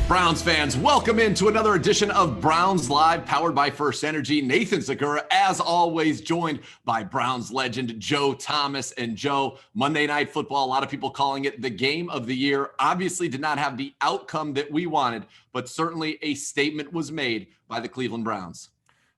Browns fans, welcome into another edition of Browns Live, powered by FirstEnergy. Nathan Zegura, as always, joined by Browns legend Joe Thomas. And Joe, Monday Night Football, a lot of people calling it the game of the year, obviously did not have the outcome that we wanted, but certainly a statement was made by the Cleveland Browns.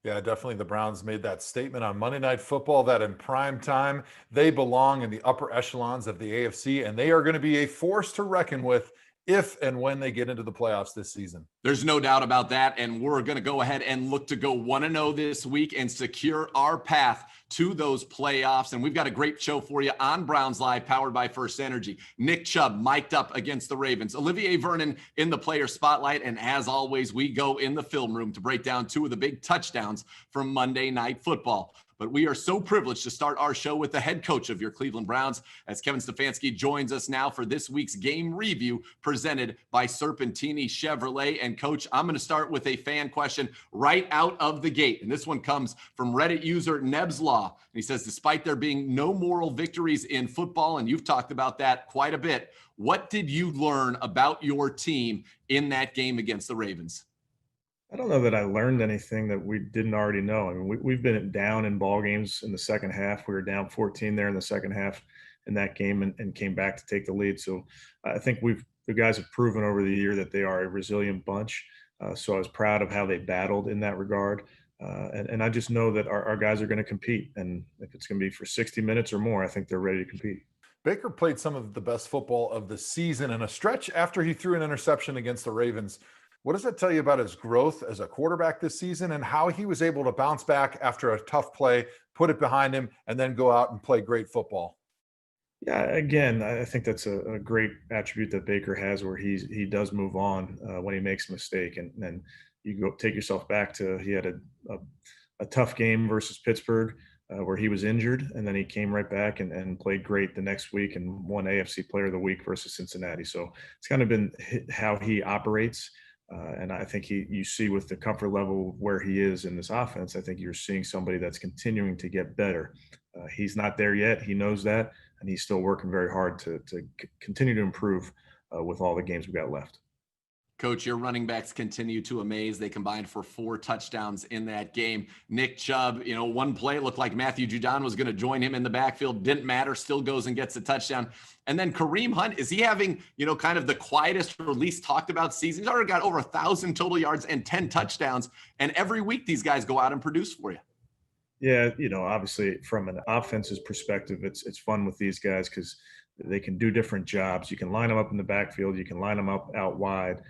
Yeah, definitely the Browns made that statement on Monday Night Football that in prime time, they belong in the upper echelons of the AFC, and they are going to be a force to reckon with if and when they get into the playoffs this season. There's no doubt about that, and we're going to go ahead and look to go 1-0 this week and secure our path to those playoffs. And we've got a great show for you on Browns Live, powered by FirstEnergy. Nick Chubb mic'd up against the Ravens. Olivier Vernon in the player spotlight. And as always, we go in the film room to break down two of the big touchdowns from Monday Night Football. But we are so privileged to start our show with the head coach of your Cleveland Browns, as Kevin Stefanski joins us now for this week's game review presented by Serpentini Chevrolet. And Coach, I'm going to start with a fan question right out of the gate. And this one comes from Reddit user Neb's Law. And he says, despite there being no moral victories in football, and you've talked about that quite a bit, what did you learn about your team in that game against the Ravens? I don't know that I learned anything that we didn't already know. I mean, we've been down in ball games in the second half. We were down 14 there in the second half in that game and came back to take the lead. So I think the guys have proven over the year that they are a resilient bunch. So I was proud of how they battled in that regard. And I just know that our guys are going to compete. And if it's going to be for 60 minutes or more, I think they're ready to compete. Baker played some of the best football of the season in a stretch after he threw an interception against the Ravens. What does that tell you about his growth as a quarterback this season and how he was able to bounce back after a tough play, put it behind him, and then go out and play great football? Yeah, again, I think that's a great attribute that Baker has, where he does move on when he makes a mistake. And you go take yourself back to, he had a tough game versus Pittsburgh where he was injured, and then he came right back and played great the next week and won AFC Player of the Week versus Cincinnati. So it's kind of been how he operates. And I think you see with the comfort level where he is in this offense, I think you're seeing somebody that's continuing to get better. He's not there yet. He knows that, and he's still working very hard to continue to improve with all the games we've got left. Coach, your running backs continue to amaze. They combined for 4 touchdowns in that game. Nick Chubb, one play, it looked like Matthew Judon was going to join him in the backfield. Didn't matter, still goes and gets a touchdown. And then Kareem Hunt, is he having, kind of the quietest or least talked about season? He's already got over 1,000 total yards and 10 touchdowns. And every week these guys go out and produce for you. Yeah, obviously from an offense's perspective, it's fun with these guys because they can do different jobs. You can line them up in the backfield. You can line them up out wide.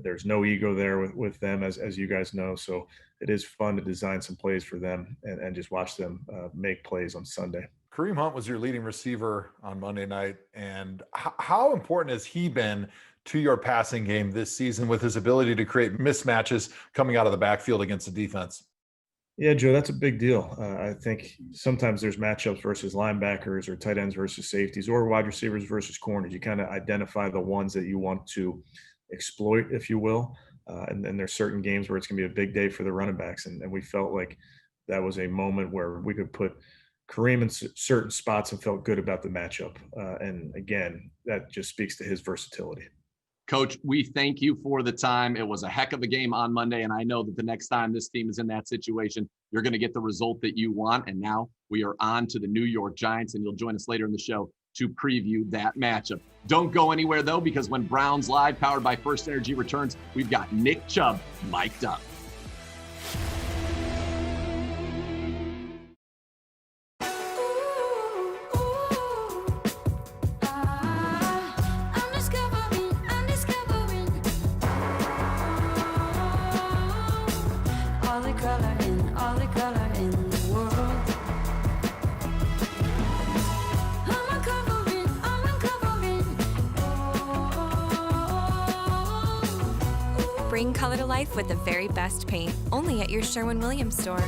There's no ego there with them, as you guys know. So it is fun to design some plays for them and just watch them make plays on Sunday. Kareem Hunt was your leading receiver on Monday night. And how important has he been to your passing game this season with his ability to create mismatches coming out of the backfield against the defense? Yeah, Joe, that's a big deal. I think sometimes there's matchups versus linebackers or tight ends versus safeties or wide receivers versus corners. You kind of identify the ones that you want to exploit, if you will. And then there's certain games where it's going to be a big day for the running backs. And we felt like that was a moment where we could put Kareem in certain spots and felt good about the matchup. And again, that just speaks to his versatility. Coach, we thank you for the time. It was a heck of a game on Monday, and I know that the next time this team is in that situation, you're going to get the result that you want. And now we are on to the New York Giants, and you'll join us later in the show to preview that matchup. Don't go anywhere, though, because when Browns Live, powered by FirstEnergy, returns, we've got Nick Chubb mic'd up. Bring color to life with the very best paint, only at your Sherwin-Williams store.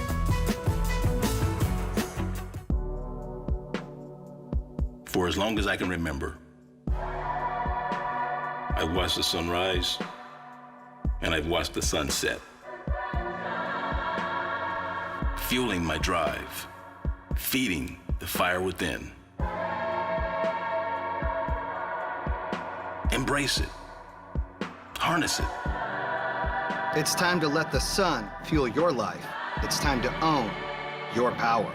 For as long as I can remember, I watched the sun rise and I've watched the sun set. Fueling my drive, feeding the fire within. Embrace it, harness it. It's time to let the sun fuel your life. It's time to own your power.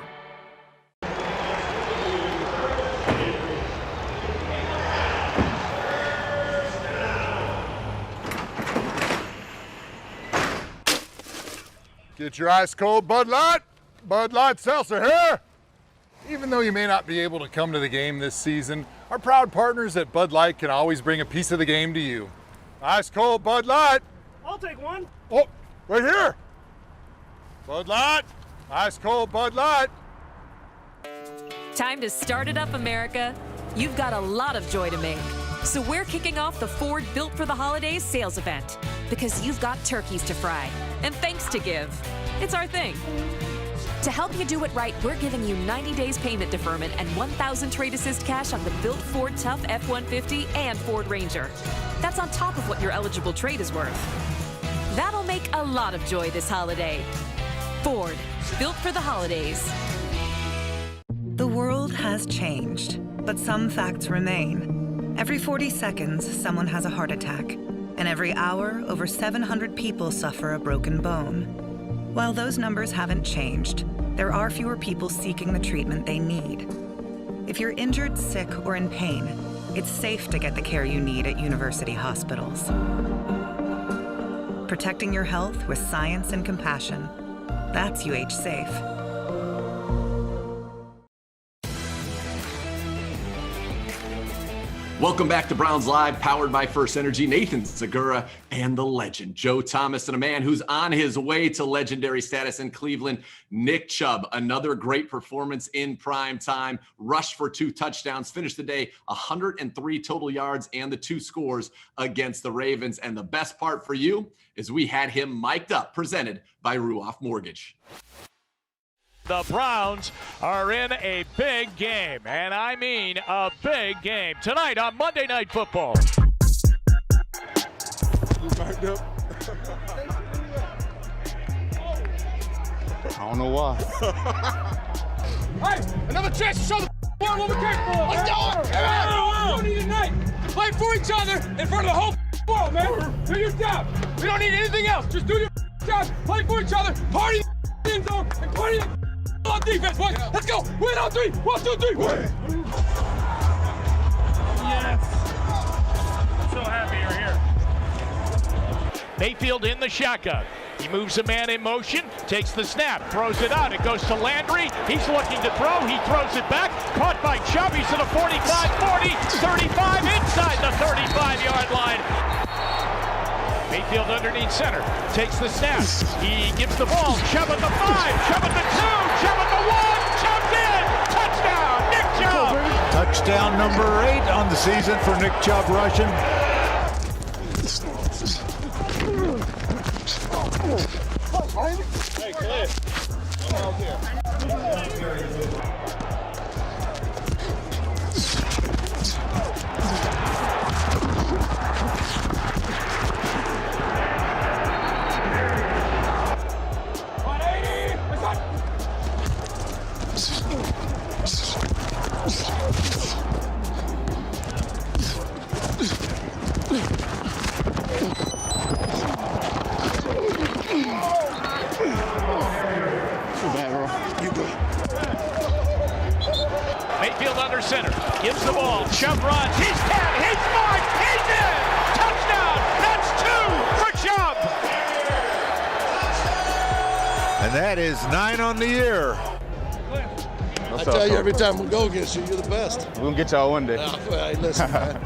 Get your ice cold Bud Light Seltzer here. Even though you may not be able to come to the game this season, our proud partners at Bud Light can always bring a piece of the game to you. Ice cold Bud Light. I'll take one. Oh, right here. Bud Light. Ice cold Bud Light. Time to start it up, America. You've got a lot of joy to make. So we're kicking off the Ford Built for the Holidays sales event because you've got turkeys to fry and thanks to give. It's our thing. To help you do it right, we're giving you 90 days payment deferment and 1,000 trade assist cash on the built Ford Tough F-150 and Ford Ranger. That's on top of what your eligible trade is worth. That'll make a lot of joy this holiday. Ford, built for the holidays. The world has changed, but some facts remain. Every 40 seconds, someone has a heart attack, and every hour, over 700 people suffer a broken bone. While those numbers haven't changed, there are fewer people seeking the treatment they need. If you're injured, sick, or in pain, it's safe to get the care you need at university hospitals. Protecting your health with science and compassion. That's UH Safe. Welcome back to Browns Live, powered by FirstEnergy. Nathan Zegura and the legend, Joe Thomas, and a man who's on his way to legendary status in Cleveland, Nick Chubb. Another great performance in prime time, rushed for 2 touchdowns, finished the day 103 total yards and the 2 scores against the Ravens. And the best part for you is we had him mic'd up, presented by Ruoff Mortgage. The Browns are in a big game, and I mean a big game, tonight on Monday Night Football. I don't know why. Hey, another chance to show the world what we came for. Let's do it. We don't need a night to play for each other in front of the whole world, man. Do your job. We don't need anything else. Just do your job. Play for each other. Party the end zone and party on defense, boys. Let's go. Win on 3. 1, 2, 3. Win. Yes. I'm so happy you're here. Mayfield in the shotgun. He moves a man in motion, takes the snap, throws it out. It goes to Landry. He's looking to throw. He throws it back. Caught by Chubb. He's to the 45, 40, 35, inside the 35-yard line. Mayfield underneath center, takes the snap. He gives the ball. Chubb at the 5, Chubb at the 2, Chubb at the 1, Chubb's in. Touchdown, Nick Chubb. Touchdown number 8 on the season for Nick Chubb rushing. Hey, Cliff. I'm out here. Mayfield under center, gives the ball. Chubb runs. He's 10. He's 5. He's in. Touchdown. That's 2 for Chubb. And that is 9 on the year. I tell you every time we go against you, you're the best. We're going to get y'all one day. Hey, listen, man.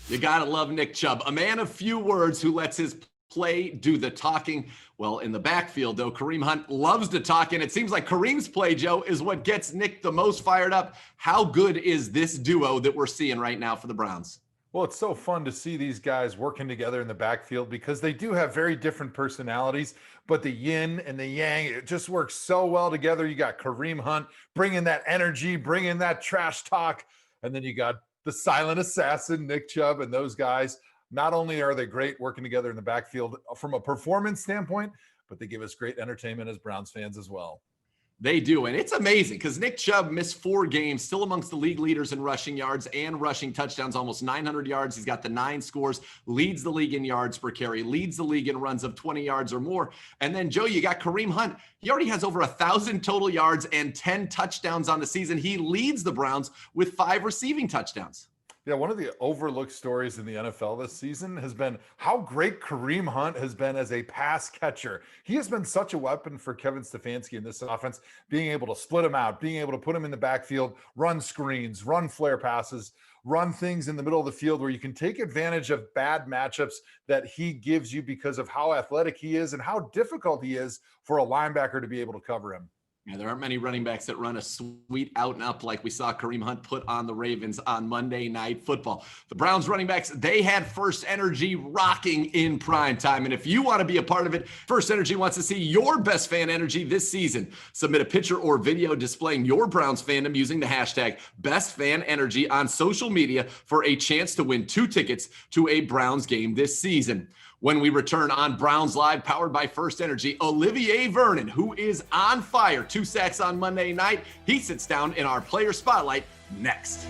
You got to love Nick Chubb, a man of few words who lets his play do the talking. Well, in the backfield, though, Kareem Hunt loves to talk, and it seems like Kareem's play, Joe, is what gets Nick the most fired up. How good is this duo that we're seeing right now for the Browns? Well, it's so fun to see these guys working together in the backfield because they do have very different personalities, but the yin and the yang, it just works so well together. You got Kareem Hunt bringing that energy, bringing that trash talk, and then you got the silent assassin, Nick Chubb, and those guys. Not only are they great working together in the backfield from a performance standpoint, but they give us great entertainment as Browns fans as well. They do, and it's amazing because Nick Chubb missed 4 games, still amongst the league leaders in rushing yards and rushing touchdowns, almost 900 yards. He's got the 9 scores, leads the league in yards per carry, leads the league in runs of 20 yards or more. And then, Joe, you got Kareem Hunt. He already has over 1,000 total yards and 10 touchdowns on the season. He leads the Browns with 5 receiving touchdowns. Yeah, one of the overlooked stories in the NFL this season has been how great Kareem Hunt has been as a pass catcher. He has been such a weapon for Kevin Stefanski in this offense, being able to split him out, being able to put him in the backfield, run screens, run flare passes, run things in the middle of the field where you can take advantage of bad matchups that he gives you because of how athletic he is and how difficult he is for a linebacker to be able to cover him. Yeah, there aren't many running backs that run a sweet out and up like we saw Kareem Hunt put on the Ravens on Monday Night Football. The Browns running backs, they had FirstEnergy rocking in prime time. And if you want to be a part of it, FirstEnergy wants to see your best fan energy this season. Submit a picture or video displaying your Browns fandom using the hashtag BestFanEnergy on social media for a chance to win 2 tickets to a Browns game this season. When we return on Browns Live, powered by FirstEnergy, Olivier Vernon, who is on fire, 2 sacks on Monday night. He sits down in our player spotlight next.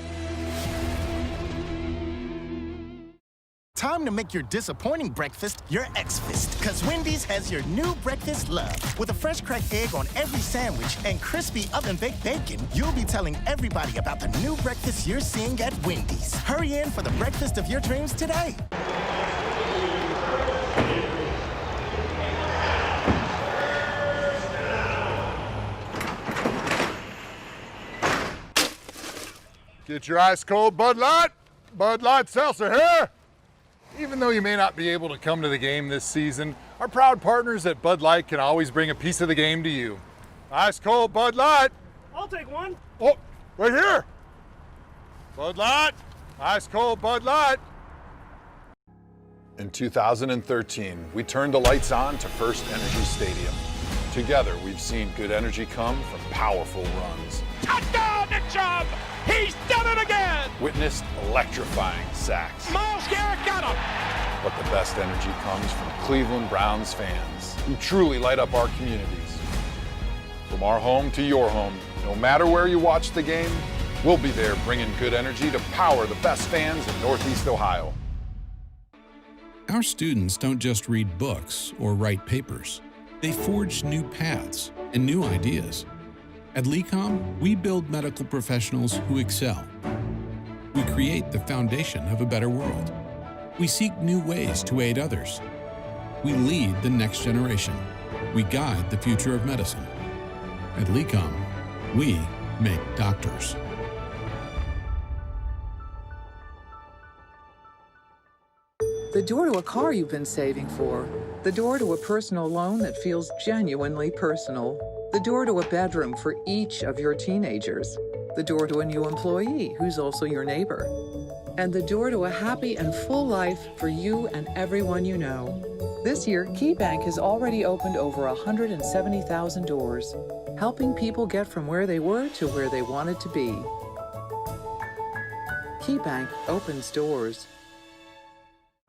Time to make your disappointing breakfast your X-Fist, because Wendy's has your new breakfast love. With a fresh cracked egg on every sandwich and crispy oven-baked bacon, you'll be telling everybody about the new breakfast you're seeing at Wendy's. Hurry in for the breakfast of your dreams today. Get your ice cold Bud Light Seltzer here. Even though you may not be able to come to the game this season, our proud partners at Bud Light can always bring a piece of the game to you. Ice cold Bud Light. I'll take one. Oh, right here. Bud Light, ice cold Bud Light. In 2013, we turned the lights on to FirstEnergy Stadium. Together, we've seen good energy come from powerful runs. Touchdown, Nick Chubb! He's done it again! Witnessed electrifying sacks. Myles Garrett got him! But the best energy comes from Cleveland Browns fans who truly light up our communities. From our home to your home, no matter where you watch the game, we'll be there bringing good energy to power the best fans in Northeast Ohio. Our students don't just read books or write papers. They forge new paths and new ideas. At LECOM, we build medical professionals who excel. We create the foundation of a better world. We seek new ways to aid others. We lead the next generation. We guide the future of medicine. At LECOM, we make doctors. The door to a car you've been saving for. The door to a personal loan that feels genuinely personal. The door to a bedroom for each of your teenagers. The door to a new employee who's also your neighbor. And the door to a happy and full life for you and everyone you know. This year, KeyBank has already opened over 170,000 doors, helping people get from where they were to where they wanted to be. KeyBank opens doors.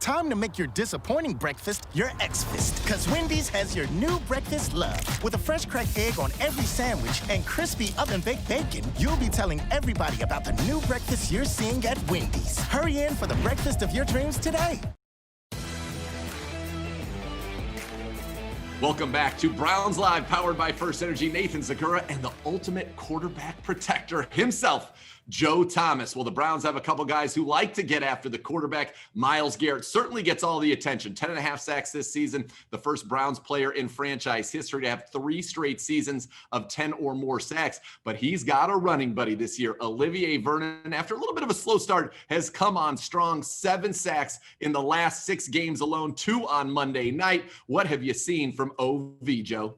Time to make your disappointing breakfast your X-Fist, because Wendy's has your new breakfast love. With a fresh cracked egg on every sandwich and crispy oven-baked bacon, you'll be telling everybody about the new breakfast you're seeing at Wendy's. Hurry in for the breakfast of your dreams today. Welcome back to Browns Live, powered by FirstEnergy. Nathan Zegura and the ultimate quarterback protector himself, Joe Thomas. Well, the Browns have a couple guys who like to get after the quarterback. Myles Garrett certainly gets all the attention. 10.5 sacks this season. The first Browns player in franchise history to have 3 straight seasons of 10 or more sacks. But he's got a running buddy this year. Olivier Vernon, after a little bit of a slow start, has come on strong. 7 sacks in the last 6 games alone, 2 on Monday night. What have you seen from OV, Joe?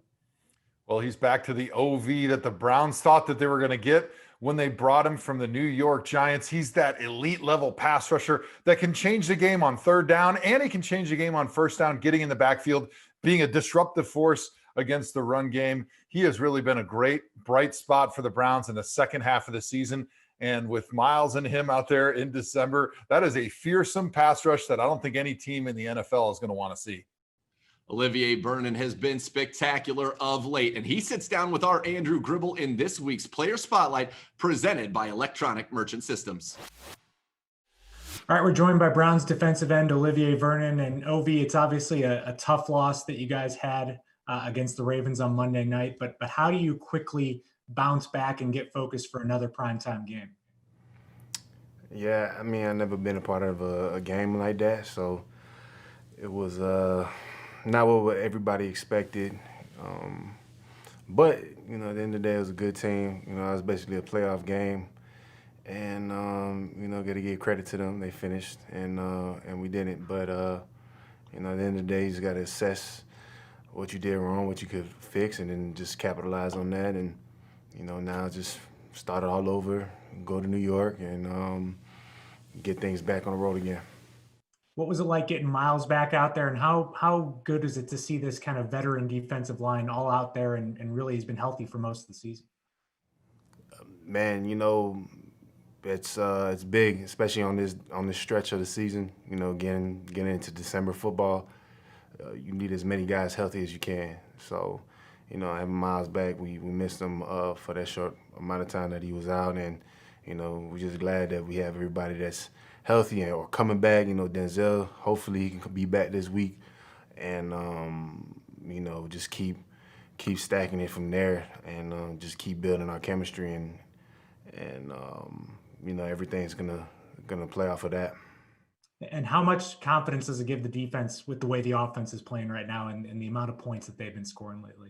Well, he's back to the OV that the Browns thought that they were going to get when they brought him from the New York Giants. He's that elite level pass rusher that can change the game on 3rd down, and he can change the game on 1st down, getting in the backfield, being a disruptive force against the run game. He has really been a great bright spot for the Browns in the second half of the season. And with Myles and him out there in December, that is a fearsome pass rush that I don't think any team in the NFL is going to want to see. Olivier Vernon has been spectacular of late, and he sits down with our Andrew Gribble in this week's Player Spotlight, presented by Electronic Merchant Systems. All right, we're joined by Browns defensive end Olivier Vernon. And OV, it's obviously a tough loss that you guys had against the Ravens on Monday night, but how do you quickly bounce back and get focused for another primetime game? Yeah, I mean, I've never been a part of a game like that, so it was not what everybody expected. But, you know, at the end of the day, it was a good team. You know, it was basically a playoff game. And, you know, got to give credit to them. They finished, and we didn't. But, you know, at the end of the day, you just got to assess what you did wrong, what you could fix, and then just capitalize on that. And, you know, now just start it all over, go to New York, and get things back on the road again. What was it like getting Myles back out there, and how good is it to see this kind of veteran defensive line all out there and really has been healthy for most of the season? Man, you know, it's big, especially on this stretch of the season. You know, getting into December football, you need as many guys healthy as you can. So, you know, having Myles back, we missed him for that short amount of time that he was out, and you know, we're just glad that we have everybody that's healthy or coming back. You know, Denzel, hopefully he can be back this week, and you know, just keep stacking it from there, and just keep building our chemistry, and you know, everything's gonna play off of that. And how much confidence does it give the defense with the way the offense is playing right now and the amount of points that they've been scoring lately?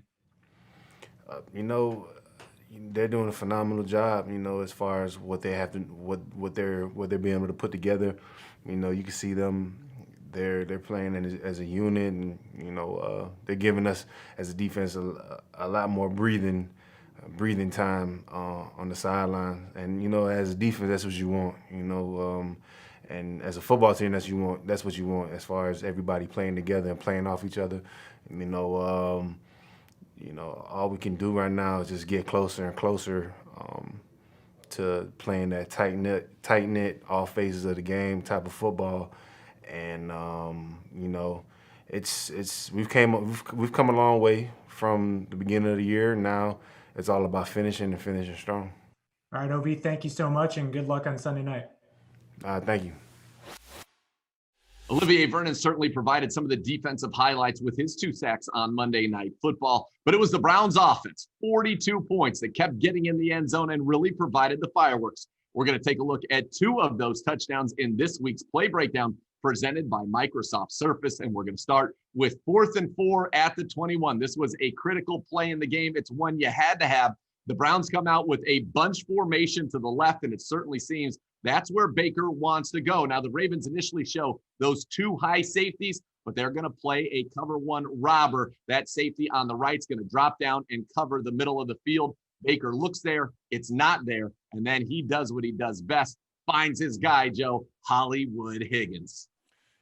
You know, they're doing a phenomenal job, you know, as far as what they have to, what they're being able to put together. You know, you can see them, they're playing as a unit, and you know, they're giving us as a defense a lot more breathing time on the sideline. And you know, as a defense, that's what you want, you know, and as a football team, that's what you want as far as everybody playing together and playing off each other. You know, all we can do right now is just get closer and closer to playing that tight knit, all phases of the game type of football. And you know, we've come a long way from the beginning of the year. Now it's all about finishing strong. All right, OV, thank you so much, and good luck on Sunday night. Thank you. Olivier Vernon certainly provided some of the defensive highlights with his 2 sacks on Monday Night Football, but it was the Browns offense, 42 points, that kept getting in the end zone and really provided the fireworks. We're going to take a look at 2 of those touchdowns in this week's play breakdown presented by Microsoft Surface, and we're going to start with 4th and 4 at the 21. This was a critical play in the game. It's one you had to have. The Browns come out with a bunch formation to the left, and it certainly seems That's where Baker wants to go. Now, the Ravens initially show those two high safeties, but they're going to play a cover one robber. That safety on the right is going to drop down and cover the middle of the field. Baker looks there. It's not there. And then he does what he does best, finds his guy, Joe, Hollywood Higgins.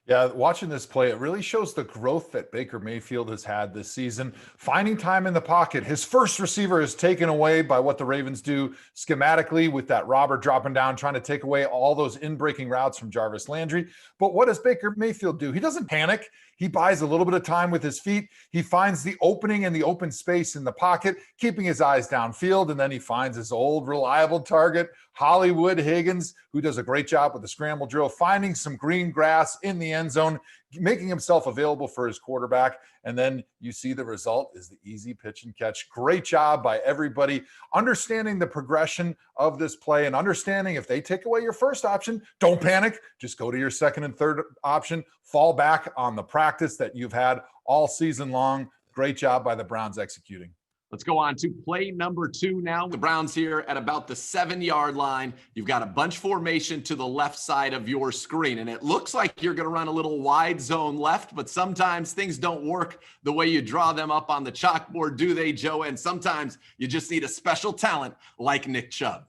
Yeah, watching this play, it really shows the growth that Baker Mayfield has had this season, finding time in the pocket. His first receiver is taken away by what the Ravens do schematically with that robber dropping down, trying to take away all those in-breaking routes from Jarvis Landry. But what does Baker Mayfield do? He doesn't panic. He buys a little bit of time with his feet. He finds the opening and the open space in the pocket, keeping his eyes downfield, and then he finds his old reliable target, Hollywood Higgins, who does a great job with the scramble drill, finding some green grass in the end zone, making himself available for his quarterback. And then you see the result is the easy pitch and catch. Great job by everybody understanding the progression of this play and understanding if they take away your first option, don't panic. Just go to your second and third option. Fall back on the practice that you've had all season long. Great job by the Browns executing. Let's go on to play number 2 now. The Browns here at about the 7-yard line. You've got a bunch formation to the left side of your screen, and it looks like you're going to run a little wide zone left, but sometimes things don't work the way you draw them up on the chalkboard, do they, Joe? And sometimes you just need a special talent like Nick Chubb.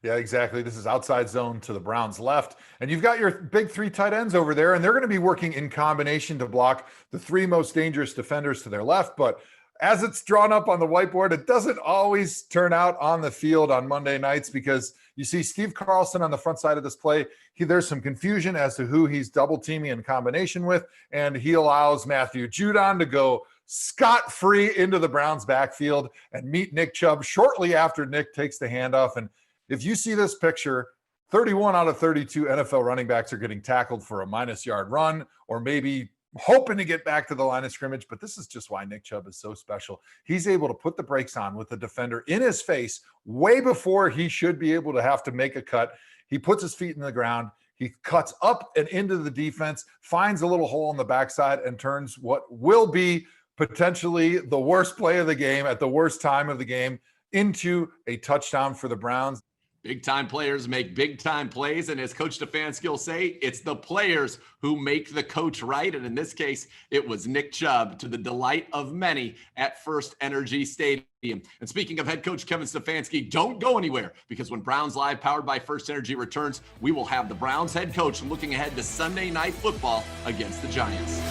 Yeah, exactly. This is outside zone to the Browns left. And you've got your big 3 tight ends over there, and they're going to be working in combination to block the 3 most dangerous defenders to their left. But as it's drawn up on the whiteboard, it doesn't always turn out on the field on Monday nights because you see Steve Carlson on the front side of this play. There's some confusion as to who he's double teaming in combination with, and he allows Matthew Judon to go scot-free into the Browns backfield and meet Nick Chubb shortly after Nick takes the handoff. And if you see this picture, 31 out of 32 NFL running backs are getting tackled for a -yard run or maybe hoping to get back to the line of scrimmage, but this is just why Nick Chubb is so special. He's able to put the brakes on with the defender in his face way before he should be able to have to make a cut. He puts his feet in the ground. He cuts up and into the defense, finds a little hole in the backside, and turns what will be potentially the worst play of the game at the worst time of the game into a touchdown for the Browns. Big-time players make big-time plays, and as Coach Stefanski will say, it's the players who make the coach right, and in this case, it was Nick Chubb, to the delight of many at FirstEnergy Stadium. And speaking of head coach Kevin Stefanski, don't go anywhere, because when Browns Live, powered by FirstEnergy, returns, we will have the Browns head coach looking ahead to Sunday Night Football against the Giants.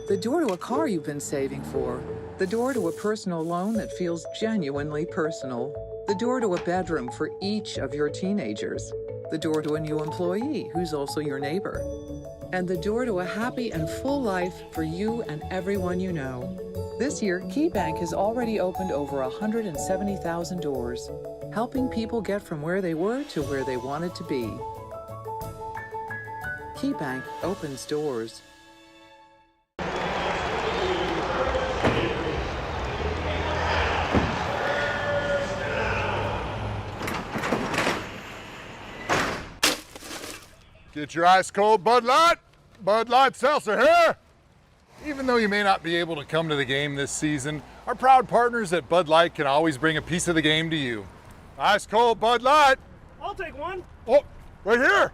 The door to a car you've been saving for. The door to a personal loan that feels genuinely personal. The door to a bedroom for each of your teenagers. The door to a new employee who's also your neighbor. And the door to a happy and full life for you and everyone you know. This year, KeyBank has already opened over 170,000 doors, helping people get from where they were to where they wanted to be. KeyBank opens doors. Get your ice cold Bud Light. Bud Light Seltzer here. Even though you may not be able to come to the game this season, our proud partners at Bud Light can always bring a piece of the game to you. Ice cold Bud Light. I'll take one. Oh, right here.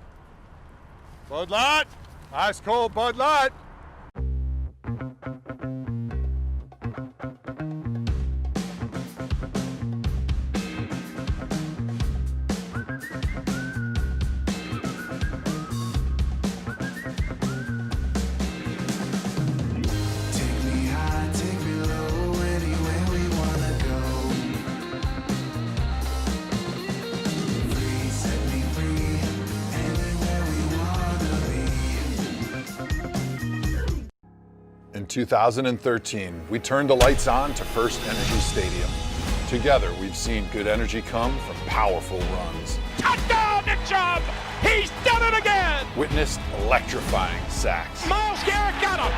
Bud Light. Ice cold Bud Light. In 2013, we turned the lights on to FirstEnergy Stadium. Together, we've seen good energy come from powerful runs. Touchdown, Nick Chubb! He's done it again! Witnessed electrifying sacks. Miles Garrett got him!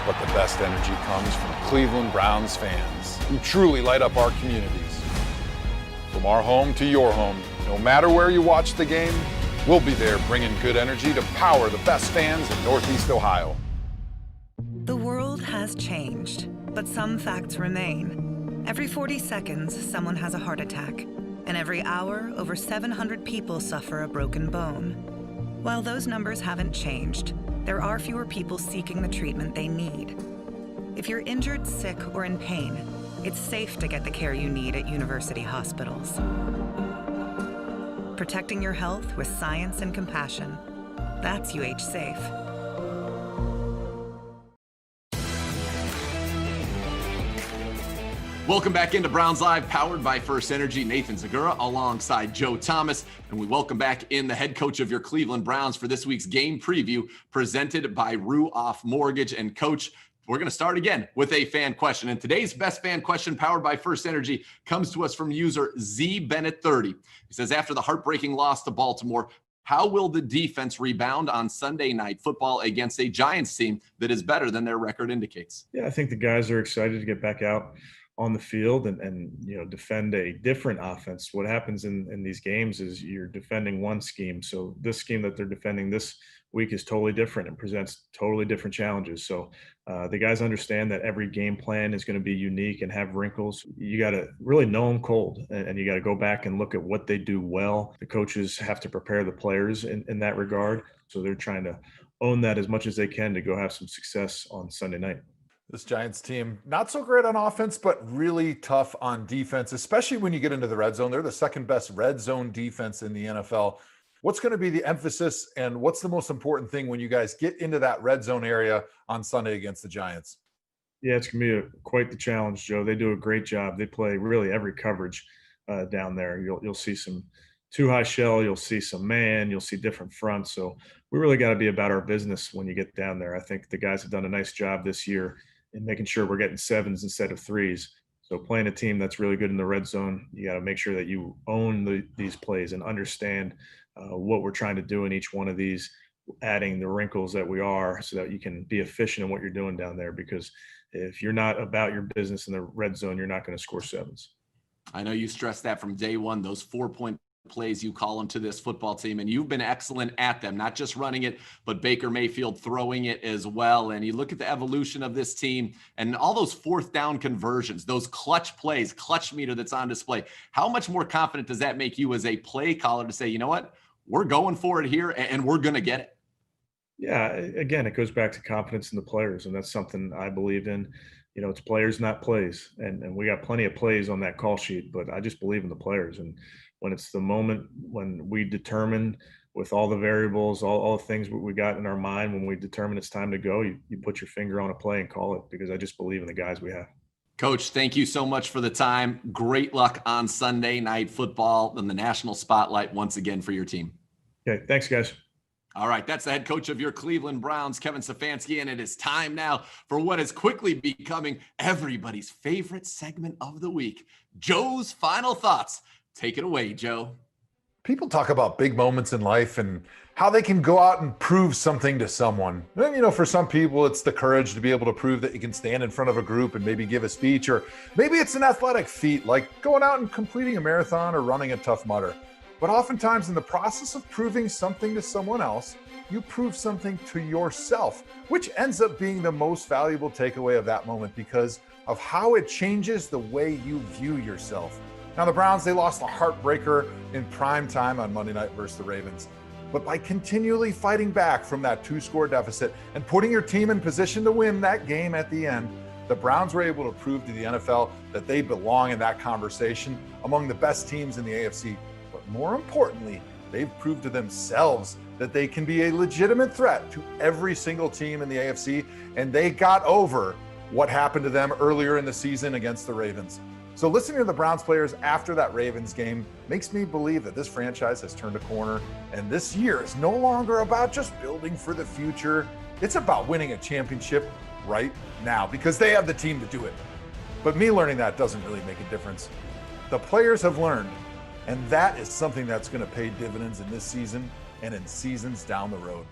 But the best energy comes from Cleveland Browns fans who truly light up our communities. From our home to your home, no matter where you watch the game, we'll be there bringing good energy to power the best fans in Northeast Ohio. The world has changed, but some facts remain. Every 40 seconds, someone has a heart attack. and every hour, over 700 people suffer a broken bone. While those numbers haven't changed, there are fewer people seeking the treatment they need. If you're injured, sick, or in pain, it's safe to get the care you need at university hospitals. Protecting your health with science and compassion. That's UH Safe. Welcome back into Browns Live, powered by FirstEnergy. Nathan Zegura alongside Joe Thomas. And we welcome back in the head coach of your Cleveland Browns for this week's game preview presented by Ruoff Mortgage. And Coach, we're going to start again with a fan question. And today's best fan question, powered by FirstEnergy, comes to us from user Z Bennett 30. He says, after the heartbreaking loss to Baltimore, how will the defense rebound on Sunday Night Football against a Giants team that is better than their record indicates? Yeah, I think the guys are excited to get back out on the field and defend a different offense. What happens in these games is you're defending one scheme. So this scheme that they're defending this week is totally different and presents totally different challenges. So the guys understand that every game plan is going to be unique and have wrinkles. You got to really know them cold, and you got to go back and look at what they do well. The coaches have to prepare the players in that regard. So they're trying to own that as much as they can to go have some success on Sunday night. This Giants team, not so great on offense, but really tough on defense, especially when you get into the red zone. They're the second best red zone defense in the NFL. What's going to be the emphasis, and what's the most important thing when you guys get into that red zone area on Sunday against the Giants? Yeah, it's going to be quite the challenge, Joe. They do a great job. They play really every coverage down there. You'll see some too high shell, you'll see some man, you'll see different fronts. So we really got to be about our business when you get down there. I think the guys have done a nice job this year in making sure we're getting sevens instead of threes. So playing a team that's really good in the red zone, you got to make sure that you own these plays and understand what we're trying to do in each one of these, adding the wrinkles that we are so that you can be efficient in what you're doing down there. Because if you're not about your business in the red zone, you're not going to score sevens. I know you stressed that from day one, those 4-point plays you call them to this football team, and you've been excellent at them, not just running it, but Baker Mayfield throwing it as well. And you look at the evolution of this team and all those fourth down conversions, those clutch plays, clutch meter that's on display. How much more confident does that make you as a play caller to say, you know what, we're going for it here and we're going to get it? Yeah, again, it goes back to confidence in the players, and that's something I believe in. It's players, not plays. And we got plenty of plays on that call sheet, but I just believe in the players. And when it's the moment when we determine with all the variables, all the things we got in our mind, when we determine it's time to go, you put your finger on a play and call it, because I just believe in the guys we have. Coach, thank you so much for the time. Great luck on Sunday Night Football and the national spotlight once again for your team. Okay, thanks, guys. All right, that's the head coach of your Cleveland Browns, Kevin Stefanski, and it is time now for what is quickly becoming everybody's favorite segment of the week, Joe's Final Thoughts. Take it away, Joe. People talk about big moments in life and how they can go out and prove something to someone. And, for some people, it's the courage to be able to prove that you can stand in front of a group and maybe give a speech, or maybe it's an athletic feat like going out and completing a marathon or running a Tough Mudder. But oftentimes in the process of proving something to someone else, you prove something to yourself, which ends up being the most valuable takeaway of that moment because of how it changes the way you view yourself. Now, the Browns, they lost a heartbreaker in prime time on Monday night versus the Ravens. But by continually fighting back from that 2-score deficit and putting your team in position to win that game at the end, the Browns were able to prove to the NFL that they belong in that conversation among the best teams in the AFC. But more importantly, they've proved to themselves that they can be a legitimate threat to every single team in the AFC, and they got over what happened to them earlier in the season against the Ravens. So listening to the Browns players after that Ravens game makes me believe that this franchise has turned a corner, and this year is no longer about just building for the future. It's about winning a championship right now because they have the team to do it. But me learning that doesn't really make a difference. The players have learned, and that is something that's going to pay dividends in this season and in seasons down the road.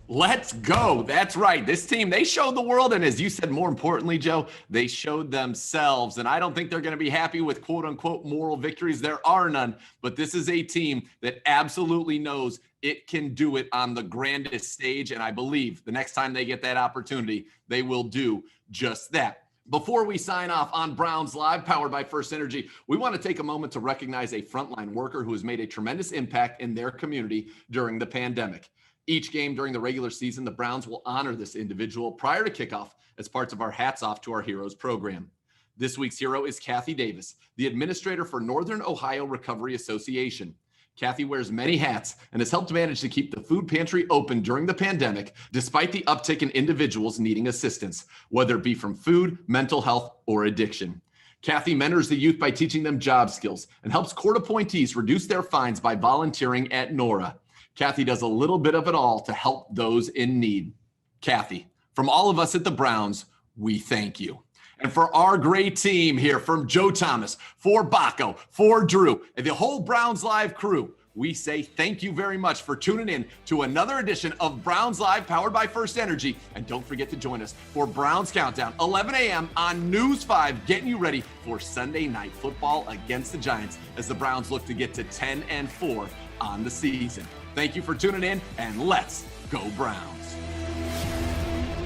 Let's go. That's right. This team, they showed the world. And as you said, more importantly, Joe, they showed themselves. And I don't think they're going to be happy with quote unquote moral victories. There are none. But this is a team that absolutely knows it can do it on the grandest stage. And I believe the next time they get that opportunity, they will do just that. Before we sign off on Browns Live, powered by FirstEnergy, we want to take a moment to recognize a frontline worker who has made a tremendous impact in their community during the pandemic. Each game during the regular season, the Browns will honor this individual prior to kickoff as parts of our Hats Off to Our Heroes program. This week's hero is Kathy Davis, the administrator for Northern Ohio Recovery Association. Kathy wears many hats and has helped manage to keep the food pantry open during the pandemic, despite the uptick in individuals needing assistance, whether it be from food, mental health, or addiction. Kathy mentors the youth by teaching them job skills and helps court appointees reduce their fines by volunteering at Nora. Kathy does a little bit of it all to help those in need. Kathy, from all of us at the Browns, we thank you. And for our great team here, from Joe Thomas, for Baco, for Drew, and the whole Browns Live crew, we say thank you very much for tuning in to another edition of Browns Live, powered by FirstEnergy. And don't forget to join us for Browns Countdown, 11 a.m. on News 5, getting you ready for Sunday Night Football against the Giants as the Browns look to get to 10-4 on the season. Thank you for tuning in, and let's go Browns.